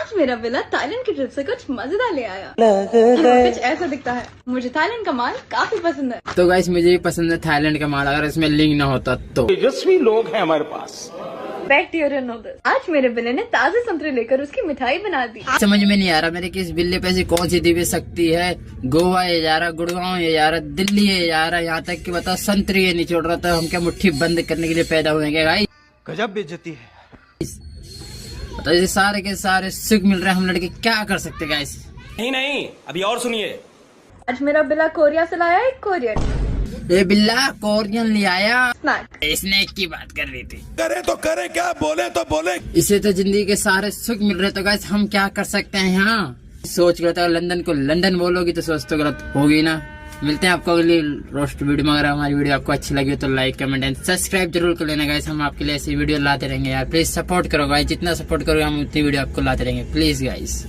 आज मेरा बिल्ला थाईलैंड की ट्रिप से कुछ मजेदार ले आया। कुछ ऐसा दिखता है। मुझे थाईलैंड का माल काफी पसंद है। तो गाइस मुझे भी पसंद है थाईलैंड का माल, अगर इसमें लिंक ना होता तो। तेजस्वी लोग हैं हमारे पास। Bacteria noodles. आज मेरे बिल्ले ने ताजे संतरे लेकर उसकी मिठाई बना दी। समझ में नहीं आ रहा मेरे किस बिल्ले पे ऐसी कौन सी दिव्य शक्ति है। गोवा ये जा रहा, गुड़गांव ये जा रहा, दिल्ली ये जा रहा, यहाँ तक कि बताओ संतरी ये नहीं छोड़ रहा था। हम क्या मुट्ठी बंद करने के लिए पैदा हुए क्या गाइस? गजब बेइज्जती है। बताओ ये सारे के सारे सुख मिल रहे हैं, हम लड़के क्या कर सकते गाइस? नहीं अभी और सुनिए। आज मेरा बिल्ला कोरिया से लाया एक कोरियन ये बिल्ला कोरियन ले आया। स्नैक। स्नैक की बात कर रही थी। करे तो करे क्या, बोले तो बोले। इसे तो जिंदगी के सारे सुख मिल रहे, तो गाइस हम क्या कर सकते हैं यहाँ? सोच गलत है, लंदन को लंदन बोलोगी तो सोच तो गलत होगी ना। मिलते हैं आपको अगली रोस्ट वीडियो में। अगर हमारी वीडियो आपको अच्छी लगी तो लाइक कमेंट एंड सब्सक्राइब जरूर कर लेना गाइस। हम आपके लिए ऐसी वीडियो लाते रहेंगे यार, प्लीज सपोर्ट करो गाइस। जितना सपोर्ट करोगे हम उतनी वीडियो आपको लाते रहेंगे, प्लीज गाइस।